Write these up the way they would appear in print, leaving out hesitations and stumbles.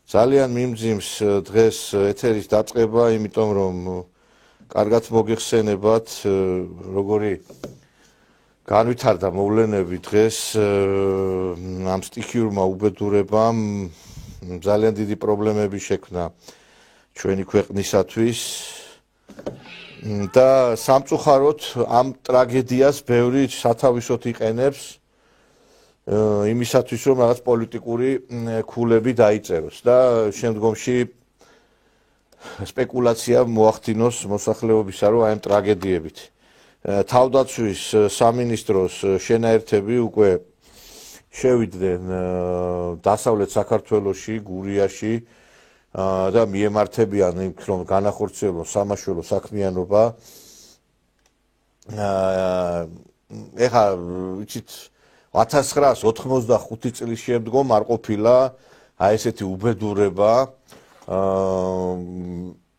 ძალიან მიმძიმს დღეს ეთერის დაწყება, იმიტომ რომ კარგად მოგიხსენებათ, როგორი განვითარდა მოვლენები დღეს ამ სტიქიურმა უბედურებამ ძალიან დიდი პრობლემები შექმნა ჩვენი ქვეყნისათვის და სამწუხაროდ ამ ტრაგედიას ბევრი სათავისოდ იყენებს იმისათვის რომ რაღაც პოლიტიკური ქულები დაიწეროს და შემდგომში სპეკულაცია მოახდინოს მოსახლეობისა რომ აი ამ ტრაგედიებით თავდაცვის სამინისტროს შენაერთები უკვე შევიდნენ დასავლეთ საქართველოში, გურიაში და მიემართებიან იქ რომ განახორციელონ სამაშველო საქმიანობა. ეხლა იცით 1985 წლის შემდგომ არ ყოფილა აი ესეთი უბედურება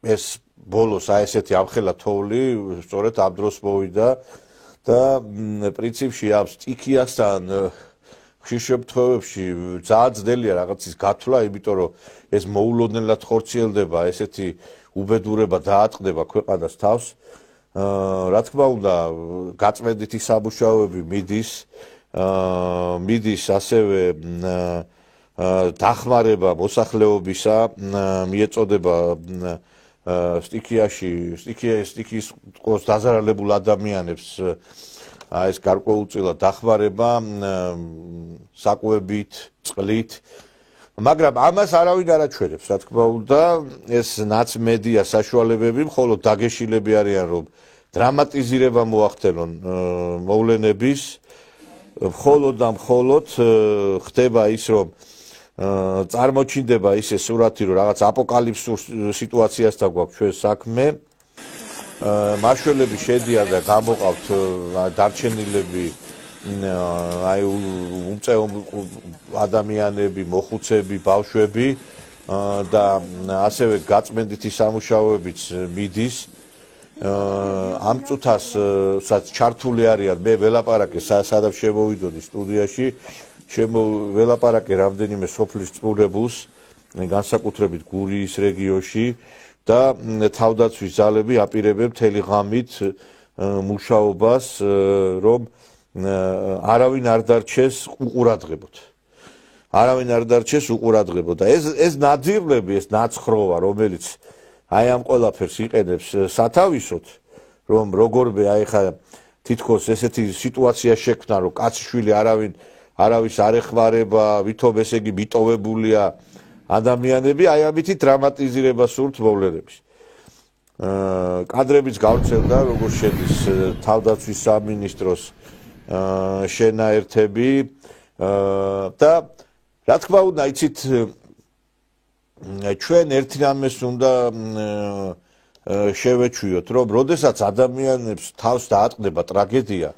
ეს ბოლოს აი ესეთი ამხელა თოვლი სწორედ ამ დროს მოვიდა და პრინციპში ამ სტიქიასთან ხშირ შემთხვევებში ძალიან ძნელია რაღაცის გათვლა, იმიტომ რომ ეს მოულოდნელად ხორციელდება, ესეთი უბედურება დაატყდება ქვეყანას თავს. რა თქმა უნდა, გაწმენდითი სამუშაოები მიდის ასევე დახმარება მოსახლეობისა, მიეწოდება სტიქიის დაზარალებულ ადამიანებს ეს გარკვეულწილად დახმარება საკვებით, წყლით, მაგრამ ამას არავინ არ აჩვენებს, რა თქმა უნდა, ეს ნაცმედია საშუალებები მხოლოდ დაგეშილები არიან, რომ დრამატიზირება მოახდენონ მოვლენების, მხოლოდ და მხოლოდ ხდება ის, რომ წარმოჩინდება ისე სურათი, რომ რაღაც აპოკალიფსურ სიტუაციასთან გვაქვს ჩვენ საქმე. მარშველები შედიან და გამოყავთ დარჩენილები აი უმწეო ადამიანები, მოხუცები, ბავშვები და ასევე გაწმენდითი სამუშაოებიც მიდის. ამ წუთასაც ჩართული არიან, მე ველაპარაკე სადაც შემოვიდოდი სტუდიაში, ველაპარაკე რამდენიმე სოფლის წყურებულს, განსაკუთრებით გურიის რეგიონში და თავდაცვის ძალები აპირებენ მთელი ღამით მუშაობას, რომ არავინ არ დარჩეს უყურადღებოდ. არავინ არ დარჩეს უყურადღებოდ და ეს ნაძირლები, ეს ნაცხროვა, რომელიც აი ამ ყველაფერს იყენებს სათავისოდ, რომ როგორმე აი ხა თითქოს ესეთი სიტუაცია შექმნა, რომ კაცშვილი არავის არ ეხმარება, ვითომ ესე იგი მიტოვებულია ადამიანები, აი ამითი დრამატიზირება სურთ მოვლენების. კადრებიც გავრცელდა, როგორ შედის თავდაცვის სამინისტროს შენაერთები და რა თქმა უნდა, იცით, ჩვენ ერთ რამეს უნდა შევეჩვიოთ, რომ როდესაც ადამიანებს თავს დაატყდება ტრაგედია,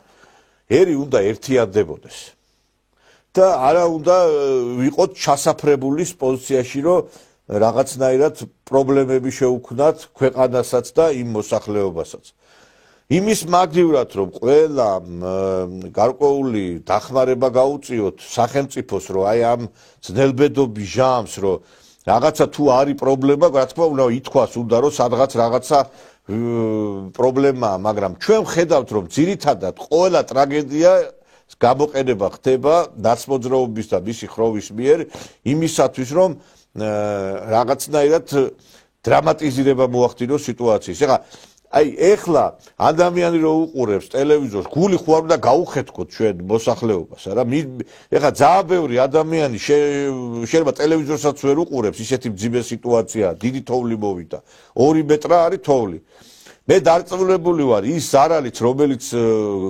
ერი უნდა ერთიანდებოდეს. და არა უნდა ვიყოთ ჩასაფრებული პოზიციაში, რომ რაღაცნაირად პრობლემები შეუქმნათ ქვეყანასაც და იმ მოსახლეობასაც. იმის მაგდივრად, რომ ყველა გარკვეული დახმარება გაუწიოთ სახელმწიფოს, რომ აი ამ ძნელბედობის ჟამს, რომ რაღაცა თუ არის პრობლემა, რა თქმა უნდა ითქვას უნდა, რომ სადღაც რაღაცა პრობლემაა, მაგრამ ჩვენ ვხედავთ, რომ ძირითადად ყველა ტრაგედია გამოყენება ხდება ნაცმოძრაობის და მისი ხროვის მიერ იმისათვის, რომ რაღაცნაირად დრამატიზირება მოახდინოს სიტუაციის. ეხლა ადამიანი რო უყურებს ტელევიზორს, გული ხო არ უნდა გაუხეთქოთ ჩვენ მოსახლეობას, არა? ეხლა ძალიან ბევრი ადამიანი შეიძლება ტელევიზორსაც ვერ უყურებს, ისეთი მძიმე სიტუაციაა, დიდი თოვლი მოვიდა, 2 მეტრა არის თოვლი. მე დარწმუნებული ვარ, ის ზარალიც, რომელიც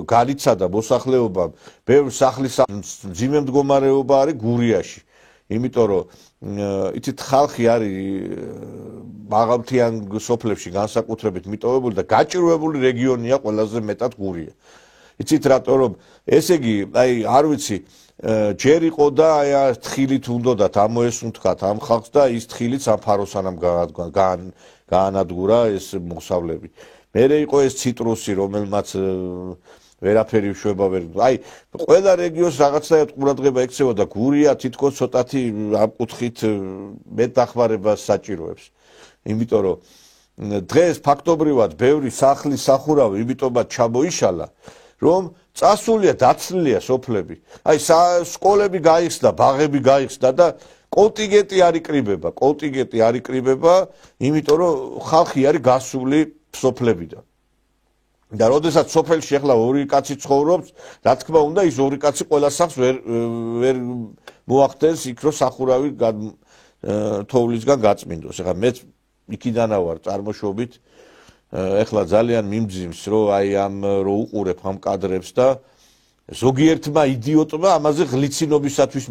განიცადა მოსახლეობამ, ბევრ სახლის მძიმე მდგომარეობა არის გურიაში. იმიტომ რომ იცით, ხალხი არის მაღალმთიან სოფლებში განსაკუთრებით მიტოვებული და გაჭირვებული რეგიონია ყველაზე მეტად გურია. იცით რატო, რომ ესე იგი, აი არ ვიცი, ჯერ იყო და აი თხილით უნდათ ამოესუნთქათ ამ ხალხს და ის თხილიც ამ ფაროსანამ გაანადგურა ეს მოსავლები. მერე იყო ეს ციტრუსი, რომელმაც ვერაფერი შვება ვერ. აი, ყველა რეგიონს რაღაცნაირად ყურადღება ექცევა და გურია თითქოს ცოტათი ამ კუთხით მეტდახმარებას საჭიროებს. იმიტომ რომ დღეს ფაქტობრივად ბევრი სახლის სახურავი იმიტომაც ჩამოიშალა, რომ წასულია დაცლილია სოფლები. აი, სკოლები გაიხსნა, ბაღები გაიხსნა და კონტინგენტი არ იკრიბება, იმიტომ რომ ხალხი არის გასული სოფლებიდან. და როდესაც სოფელში ახლა ორი კაცი ცხოვრობს, რა თქმა უნდა, ის ორი კაცი ყველა სახს ვერ მოახდენს იქ რომ სახურავი თოვლისგან გაწმინდოს. ახლა მეც იქიდანა ვარ წარმოშობით, ახლა ძალიან მიმძიმს, რომ აი ამ რო უყურებ ამ კადრებს და ზოგიერთმა იდიოტმა ამაზე ღლიცინობისათვის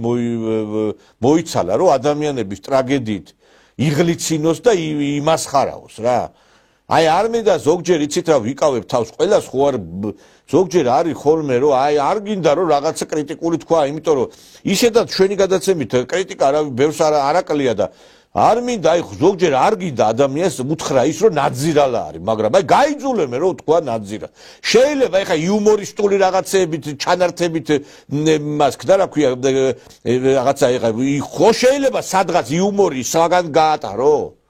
მოიცალა, რომ ადამიანების ტრაგედიით იღლიცინოს და იმასხარაოს რა. აი არ მინდა ზოგჯერ იცით რა ვიკავებ თავს ყველას ხო არ ზოგჯერ არის ხოლმე რომ აი არ გინდა რომ რაღაცა კრიტიკული თქვა, იმიტომ რომ ისედაც ჩვენი გადაცემით კრიტიკა ბევრს არაკლია და არ მინდა აი ზოგჯერ არ გინდა ადამიანს უთხრა ის რომ ნაძირალა არის, მაგრამ აი გაიძულე რომ თქვა ნაძირა. შეიძლება ეხა იუმორისტული რაღაცეებით, ჩანართებით მას ხდა რა ქვია რაღაცა ეხა ხო შეიძლება სადღაც იუმორი საგან გაატარო?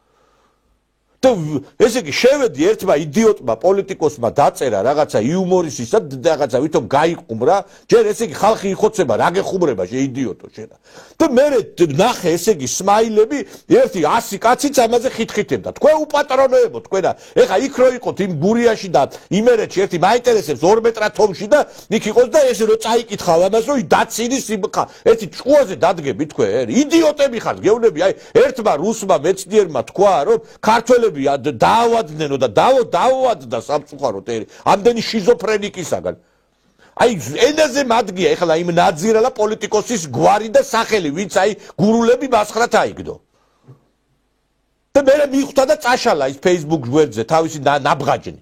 და ესე იგი შევედი ერთმა იდიოტმა პოლიტიკოსმა დაწერა რაღაცა იუმორისტისა და რაღაცა ვითომ გაიყუმრა, ჯერ ესე იგი ხალხი იხოცება რა გეხუმრება იდიოტო შენა. და მე ნახე ესე იგი სმაილები, ერთი 100 კაციც ამაზე ხითხითებდა. თქვენ უპატრონოებო თქვენა. ეხა იქ რო იყოთ იმ გურიაში და იმერეთში ერთი მაინტერესებს 2 მეტრა თომში და იქ იყოს და ესე რო წაიკითხავ ამას რომ დაცინის სიმხა. ერთი ჭუაზე დადგები თქვენ? იდიოტები ხართ, გეუბნები, აი ერთმა რუსმა მეცნიერმა თქვა რომ ქართველები დაავადნენო და დაავადდა სამწუხაროდ ამდენი შიზოფრენიკისაგან. აი ენაზე მადგია ეხლა იმ ნაძირალა პოლიტიკოსის გვარი და სახელი, ვინც აი გურულები მასხრათ აიგდო. და მე მიხვდა და წაშალა ის Facebook გვერდზე თავისი ნაბღაჯნი.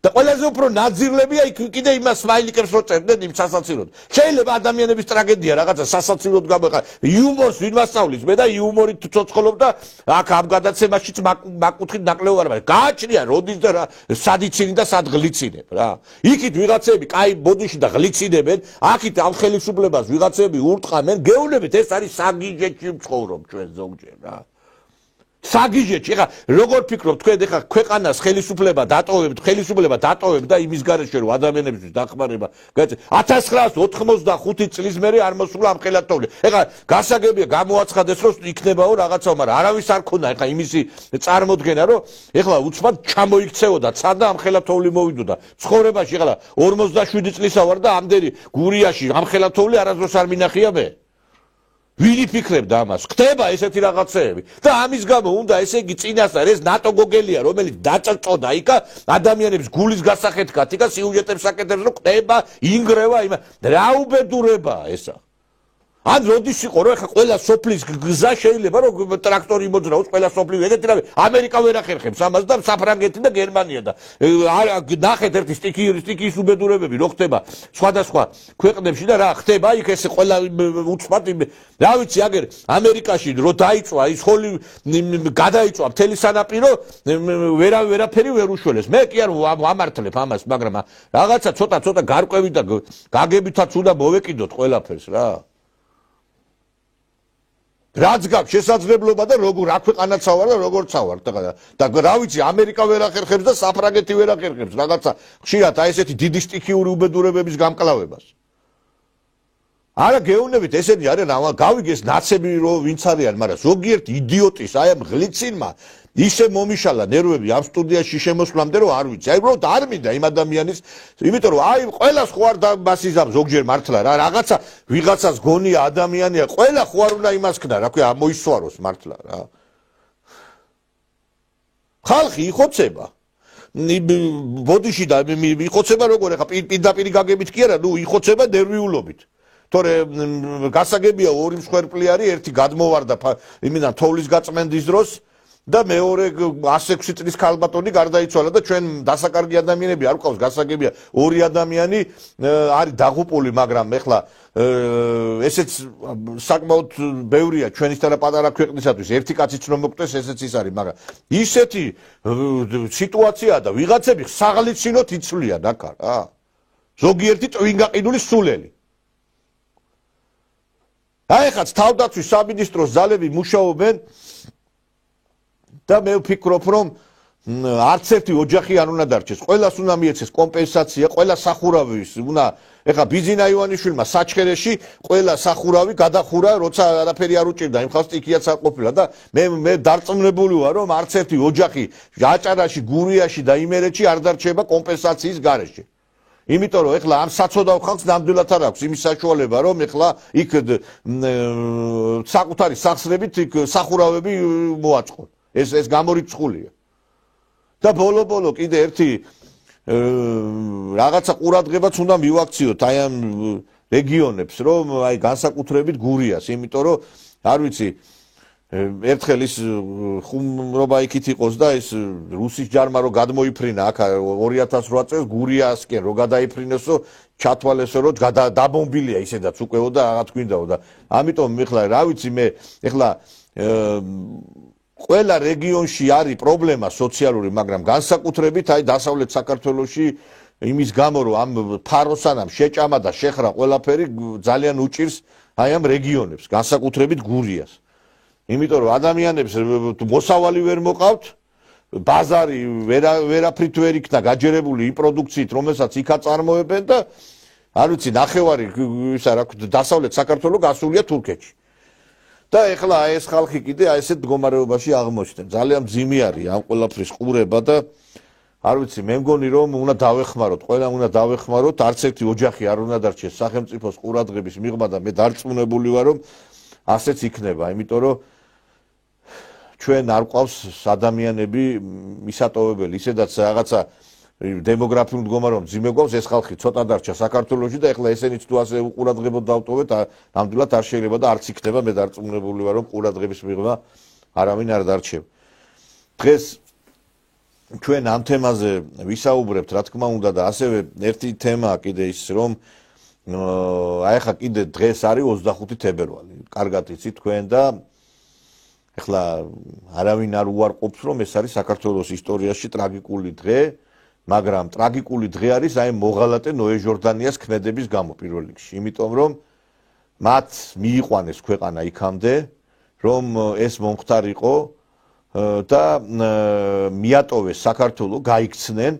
და ყველაზე უფრო ნაძირლები აი კიდე იმას სმაილიკებს რო წერდნენ იმ სასაცილოდ. შეიძლება ადამიანების ტრაგედია რაღაცა სასაცილოდ გამოიყა. იუმორს ვინ მასწავლის? მე და იუმორით ცოცხლობ და აქ ამ გადაცემაშიც მაკუთხით ნაკლეო არ მაგრამ გააჩნია როდის და სად იცინი და სად ღლიცინებ რა. იქით ვიღაცები კაი ბოდიში და ღლიცინებენ, აქით ამ ხელისუფლებას ვიღაცები ურტყამენ, გეუბნებით ეს არის საგიჟეთში ვცხოვრობ ჩვენ ზოგჯერ რა. საგიჟეთში, ეხა როგორ ფიქრობ თქვენ ეხა ქვეყანას ხელისუფლება დატოვებ და იმის გარეშე რომ ადამიანებისთვის დახმარება 1985 წლის მერე არ მოსულა ამ ხელათოვლი. ეხა გასაგებია გამოაცხადეს რომ იქნებაო რაღაცა, მაგრამ არავის არ ქონდა ეხა იმისი წარმოდგენა რომ ეხლა უცბად ჩამოიქცეოდა ცა და ამ ხელათოვლი მოვიდოდა. ცხოვრებაში ეხლა 47 წლისა ვარ და ამდენი გურიაში ამ ხელათოვლი არასდროს არ მინახია მე. ვინი ფიქრებდა ამას? ხდება ესეთი რაღაცეები და ამის გამო უნდა ესე იგი წინასწარ ეს ნატო გოგელია რომელიც დაწწოდა იქა ადამიანების გულის გასახეთქად იქა სიუჟეტებს აკეთებს რომ ხდება ინგრევა იმ რა უბედურებაა ესა. ან როდის იყო რომ ეხა ყველა სოფლის გზა შეიძლება რომ ტრაქტორი მოძრაოს ყველა სოფლივე ეგეთი რამე ამერიკა ვერ ახერხებს ამას და საფრანგეთი და გერმანია და ნახეთ ერთი სტიქიის უბედურებები რო ხდება სხვადასხვა ქვეყნებში და რა ხდება იქ ესე ყველა უცბად რა ვიცი აგერ ამერიკაში რო დაიწვა ის ხოლი გადაიწვა მთელი სანაპირო ვერაფერი ვერ უშველეს. მე კი არ ვამართლებ ამას, მაგრამ რაღაცა ცოტა გარკვევით და გაგებითაც უნდა მოვეკიდოთ ყველაფერს რა. რაც გაქვს შესაძლებლობა და როგორ რა ქვეყანაცა ვარ და როგორ წავარ და რა ვიცი ამერიკა ვერ ახერხებს და საფრანგეთი ვერ ახერხებს რაღაცა ხშირად აი ესეთი დიდი სტიქიური უბედურებების გამკლავებას. არა გეუბნებით ესენი არიან გავიგეს ნაცები რო ვინც არიან, მაგრამ ზოგიერთ იდიოტის აი ამ ღლიცინმა ისე მომიშალა ნერვები ამ სტუდიაში შემოსვლამდე რომ არ ვიცი. აი უბრალოდ არ მინდა იმ ადამიანის, იმიტომ რომ აი ყველას ხო არ მასიზამ ზოგჯერ მართლა რა რაღაცა ვიღაცას გონია ადამიანია, ყველა ხო არ უნდა იმას ქნა, რა ქვია, მოისვაროს მართლა რა. ხალხი იხოცება. ბოდიში და იხოცება როგორ ახლა პირდაპირი გაგებით კი არა, ნუ იხოცება ნერვიულობით. თორე გასაგებია ორი მსხვერპლი არის, ერთი გადმოვარდა იმიდან თოვლის გაწმენდის დროს და მეორე 106 წლის ქალბატონი გარდაიცვალა და ჩვენ დასაკარგი ადამიანები არ ვყავს, გასაგებია ორი ადამიანი არის დაღუპული, მაგრამ ეხლა ესეც საკმაოდ ბევრია ჩვენისთანა პატარა ქვეყნისათვის, ერთი კაციც რომ მოკტეს ესეც ის არის, მაგრამ ისეთი სიტუაციაა და ვიღაცები საღლიცინოთ იცვლიან აქ რა. ზოგიერთი ტვინგაყიდული სულელი. აი ხაც თავდაცვის სამინისტროს ძალები მუშაობენ და მე ვფიქრობ, რომ არც ერთი ოჯახი არ უნდა დარჩეს. ყველას უნდა მიეცეს კომპენსაცია, ყველა სახურავის უნდა ეხა ბიზინა ივანიშვილმა საჩხერეში ყველა სახურავი გადახურა, როცა არაფერი არ უჭირდა, იმ ხალხს ტიქიაც არ ყოფილა და მე დარწმუნებული ვარ, რომ არც ერთი ოჯახი აჭარაში, გურიაში და იმერეთში არ დარჩება კომპენსაციის გარეშე. იმიტომ რომ ეხლა ამ საცოდავ ხალხს ნამდვილად არ აქვს იმის საშუალება, რომ ეხლა იქ საკუთარი სახსრებით იქ სახურავები მოაწყონ. ეს გამორიცხულია. და ბოლო კიდე ერთი რაღაცა ყურადღებაც უნდა მივაქციოთ აი ამ რეგიონებს, რომ აი განსაკუთრებით გურიას, იმიტომ რომ არ ვიცი ერთხელ ის ხუმრობა იქით იყოს და ეს რუსის ჯარმა რო გადმოიფრინა აქ 2008 წელს გურიასკენ რო გადაიფრინესო ჩათვალესო რომ დაბომბილია ისედაც უკეო და რაღაც გვინდაო და ამიტომ ეხლა რა ვიცი მე ეხლა ყველა რეგიონში არის პრობლემა სოციალური, მაგრამ განსაკუთრებით აი დასავლეთ საქართველოში იმის გამო რომ ამ ფაროსანამ შეჭამა და შეხრა ყველაფერი ძალიან უჭირს აი ამ რეგიონებს, განსაკუთრებით გურიას. იმიტომ რომ ადამიანებს მოსავალი ვერ მოყავთ, ბაზარი ვერაფრით ვერ იქნა გაჯერებული იმ პროდუქციით, რომელსაც იქ აწარმოებენ და არ ვიცი, ნახევარი ისა რა ქვია, დასავლეთ საქართველოს გასულია თურქეთში. და ეხლა ეს ხალხი კიდე აი ესეთ მდგომარეობაში აღმოჩნდნენ. ძალიან მძიმე არის ამ ყველაფრის ყურება და არ ვიცი, მე მგონი რომ უნდა დავეხმაროთ, ყველამ უნდა დავეხმაროთ, არც ერთი ოჯახი არ უნდა დარჩეს სახელმწიფოს ყურადღების მიღმა და მე დარწმუნებული ვარ, რომ ასეც იქნება, იმიტომ რომ ჩვენ არ ყავს ადამიანები მისატოვებელი, ისედაც რაღაცა დემოგრაფიულ მდგომარეობა მძიმე გვაქვს, ეს ხალხი ცოტა დარჩა საქართველოში და ეხლა ესენიც თუ ასე უყურადღებოდ დავტოვეთ, ნამდვილად არ შეიძლება და არც იქნება, მე დარწმუნებული ვარ, რომ ყურადღების მიღმა არავინ არ დარჩება. დღეს ჩვენ ამ თემაზე ვისაუბრებთ, რა თქმა უნდა და ასევე ერთი თემაა კიდე ის, რომ აი ხა კიდე დღეს არის 25 თებერვალი. კარგად იცით თქვენ და ეხლა არავინ არ უარყოფს, რომ ეს არის საქართველოს ისტორიაში ტრაგიკული დღე. მაგრამ ტრაგიკული დღე არის აი მოღალატე ნოე ჟორდანიას ქმედების გამო პირველ რიგში, იმიტომ რომ მათ მიიყვანეს ქვეყანა იქამდე, რომ ეს მომხდარიყო და მიატოვეს საქართველოს, გაიქცნენ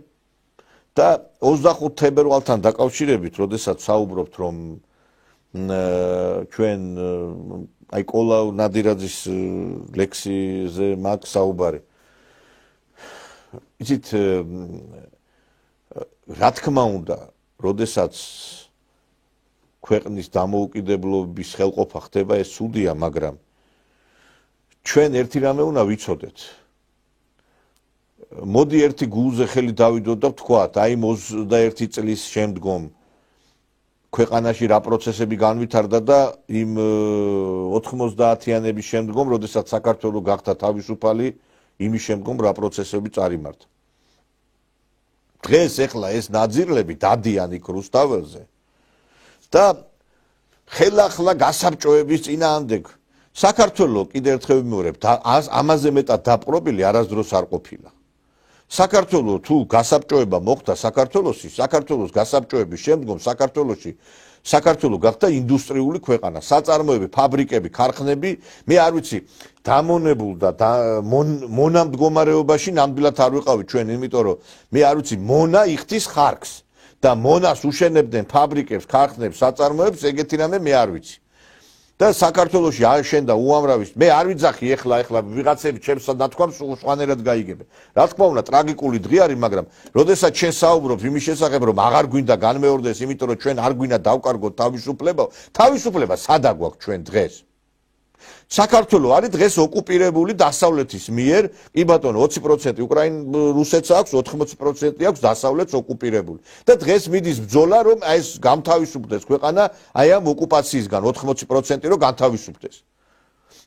და 25 თებერვალთან დაკავშირებით, როდესაც საუბრობთ, რომ ჩვენ აი კოლა ნადირაძის ლექსიზე მაგ საუბარი. იცით რა თქმა უნდა, როდესაც ქვეყნის დამოუკიდებლობის ხელყოფა ხდება, ეს ცუდია, მაგრამ ჩვენ ერთი რამე უნდა ვიცოდეთ. მოდი ერთი გულზე ხელი დავიდოთ და ვთქვათ, აი 21 წლის შემდგომ ქვეყანაში რა პროცესები განვითარდა და იმ 90-იანების შემდგომ, როდესაც საქართველო გახდა თავისუფალი, იმის შემდგომ რა პროცესები წარიმართა. დღეს ეხლა ეს ნაძირლები დადიან იქ რუსთაველზე და ხელახლა გასაბჭოების წინააღმდეგ საქართველო კიდევ ერთხელ ვიმეორებ, ამაზე მეტად დაპყრობილი არასდროს არ ყოფილა. საქართველო თუ გასაბჭოება მოხდა საქართველოს გასაბჭოების შემდგომ საქართველო გახდა ინდუსტრიული ქვეყანა, საწარმოები, ფაბრიკები, ქარხნები, მე არ ვიცი, დამონებულ და მონამ მდგომარეობაში ნამდვილად არ ვიყავით ჩვენ, იმიტომ რომ მე არ ვიცი, მონა იხდის ხარკს და მონას უშენებდნენ ფაბრიკებს, ქარხნებს, საწარმოებს, ეგეთი რამე მე არ ვიცი. და საქართველოში აშენდა უამრავი, მე არ ვიძახი ეხლა ვიღაცები ჩემს ნათქვამს სხვანაირად გაიგებენ. რა თქმა უნდა, ტრაგიკული დღე არის, მაგრამ როდესაც ჩვენ საუბრობთ იმის შესახებ, რომ აღარ გვინდა განმეორდეს, იმიტომ რომ ჩვენ არ გვინდა დავკარგოთ თავისუფლება სადა გვაქვს ჩვენ დღეს. საქართველო არის დღეს ოკუპირებული დასავლეთის მიერ, კი ბატონო 20% რუსეთს აქვს, 80% აქვს დასავლეთს ოკუპირებული. და დღეს მიდის ბრძოლა, რომ აი ეს გამთავისუფლდეს ქვეყანა აი ამ ოკუპაციისგან 80% რომ განთავისუფლდეს.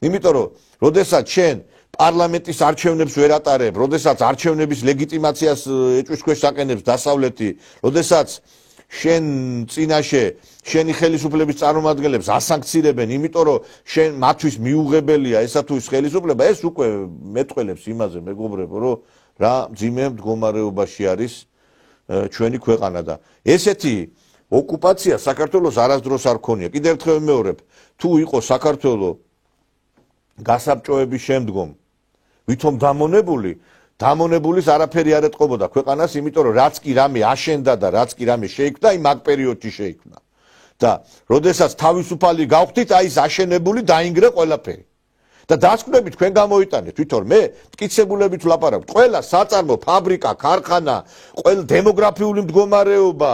იმიტომ რომ როდესაც შენ პარლამენტის არჩევნებს ვერ ატარებ, როდესაც არჩევნების ლეგიტიმაციას ეჭვის ქვეშ აყენებს დასავლეთი, როდესაც შენ წინაშე შენი ხელისუფლების წარმომადგენლებს ასანქცირებენ, იმიტომ რომ შენ მათთვის მიუღებელია ესა თუ ის ხელისუფლება, ეს უკვე მეტყველებს იმაზე, მეგობრებო, რომ რა მძიმე მდგომარეობაში არის ჩვენი ქვეყანა და ესეთი ოკუპაცია საქართველოს არასდროს არ ქონია. კიდევ ერთხელ ვიმეორებ, თუ იყო საქართველოს გასაბჭოების შემდგომ ვითომ დამონებულის არაფერი არ ეტყობოდა ქვეყანას, იმიტომ რომ რაც კი რამე აშენდა და რაც კი რამე შეიქმნა, იმ მაგ პერიოდში შეიქმნა. და როდესაც თავისუფალი გავხდით, აი ეს აშენებული დაინგრა ყველაფერი. და დასკვნები თქვენ გამოიტანეთ, თვითონ მე მტკიცებულებით ვლაპარაკობ. ყველა საწარმო, ფაბრიკა, ქარხანა, ყველა დემოგრაფიული მდგომარეობა,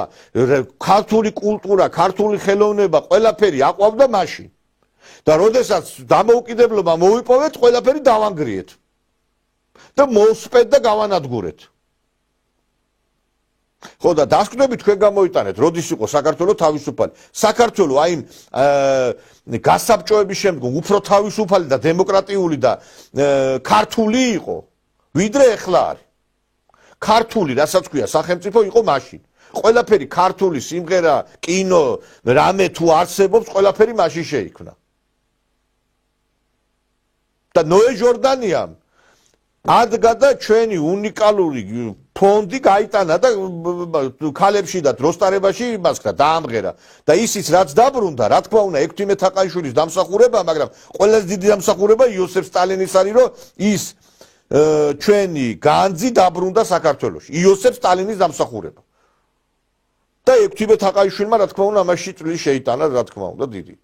ქართული კულტურა, ქართული ხელოვნება, ყველაფერი აყვავდა მაშინ. და როდესაც დამოუკიდებლობა მოვიპოვეთ, ყველაფერი დავანგრიეთ. და მოვსპეთ და გავანადგურეთ. ხო და დასკვნები თქვენ გამოიტანეთ, როდის იყო საქართველოს თავისუფალი. საქართველოს აი გასაბჭოების შემდგომ უფრო თავისუფალი და დემოკრატიული და ქართული იყო, ვიდრე ეხლა არის. ქართული, რასაც ქვია, სახელმწიფო იყო მაშინ. ყველაფერი ქართული სიმღერა, კინო, რამე თუ არსებობს, ყველაფერი მაშინ შეიქმნა. და ნოე ჟორდანიამ ადგა და ჩვენი უნიკალური ფონდი გაიტანა და ქალებში და დროსტარებაში იმასქრა დაამღერა და ისიც რაც დაბრუნდა, რა თქმა უნდა, ექვთიმე თაყაიშვილის დამსახურება, მაგრამ ყველაზე დიდი დამსახურება იოსებ სტალინის არის, რომ ის ჩვენი განძი დაბრუნდა საქართველოში. იოსებ სტალინის დამსახურება. და ექვთიმე თაყაიშვილმა, რა თქმა უნდა, ამაში წვლილი შეიტანა, რა თქმა უნდა, დიდი.